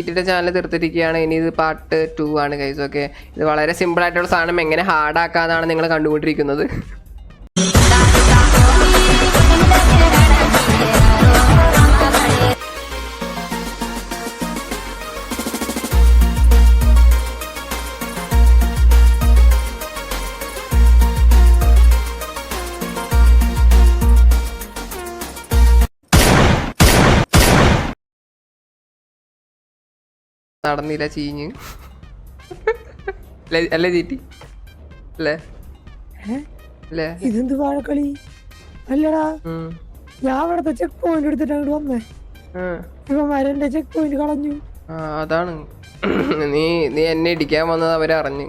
യുടെ ചാനൽ തീർത്തിരിക്കുകയാണ്. ഇനി ഇത് പാർട്ട് 2 ആണ് ഗൈസ്. ഓക്കെ, ഇത് വളരെ സിമ്പിൾ ആയിട്ടുള്ള സാധനം എങ്ങനെ ഹാർഡ് ആക്കാന്നാണ് നിങ്ങൾ കണ്ടുകൊണ്ടിരിക്കുന്നത്. നടന്നില്ല, ചീഞ്ഞ് അല്ലേ ചീറ്റി അല്ലേ അല്ലേ? ഇതെന്ത് വാഴക്കളി അല്ലടാ. ഞാൻ അവിടത്തെ ചെക്ക് പോയിന്റ് എടുത്തിട്ട് അങ്ങോട്ട് വന്നേ. ഇവന്മാരെന്റെ ചെക്ക് പോയിന്റ് കളഞ്ഞു. അതാണ് നീ എന്നെ ഇടിക്കാൻ വന്നത് അവരറിഞ്ഞു.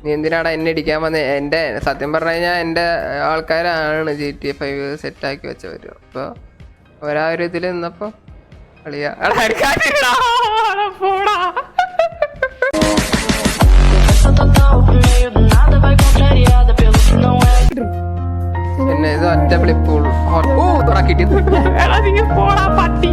നീ എന്തിനാടാ എന്നെ ഇടിക്കാൻ വന്നത്? എൻ്റെ സത്യം പറഞ്ഞു കഴിഞ്ഞാൽ എൻ്റെ ആൾക്കാരാണ് GTA 5 സെറ്റാക്കി വെച്ചവര്. അപ്പോൾ അവരാ ഒരു ഇതിൽ നിന്നപ്പോൾ കളിയാ പിന്നെ ഇത് ഒറ്റ വിളിപ്പോൾ കിട്ടി. പട്ടി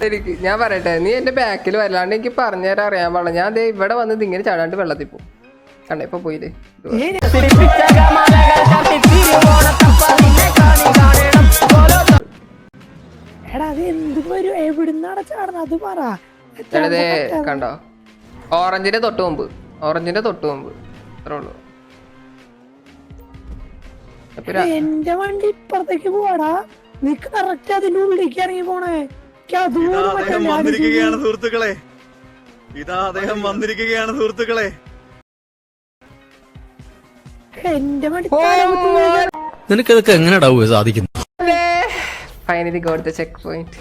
എനിക്ക് ഞാൻ പറയട്ടെ, നീ എന്റെ ബാക്കിൽ വല്ലാണ്ട് എനിക്ക് പറഞ്ഞുതരാൻ അറിയാൻ പാടില്ല. ഞാൻ ഇവിടെ വന്നത് ഇങ്ങനെ ചാടാണ്ട് വെള്ളത്തിൽ പോകും. കണ്ട ഇപ്പൊ പോയില്ലേ? കണ്ടോ, ഓറഞ്ചിന്റെ തൊട്ട് മുമ്പ് അത്രേ ഉള്ളൂ. എന്റെ വണ്ടി ഇപ്പുറത്തേക്ക് പോവാടാ, നീ കറക്റ്റ് അതിന്റെ ഉള്ളിലേക്ക് ഇറങ്ങി പോണേ. വന്നിരിക്കുകയാണ് സുഹൃത്തുക്കളെ, ഇതാ അദ്ദേഹം വന്നിരിക്കുകയാണ് സുഹൃത്തുക്കളെ. എന്റെ വണ്ടി നിനക്കതൊക്കെ എങ്ങനെയാ സാധിക്കുന്നത്? Finally got the cheque point.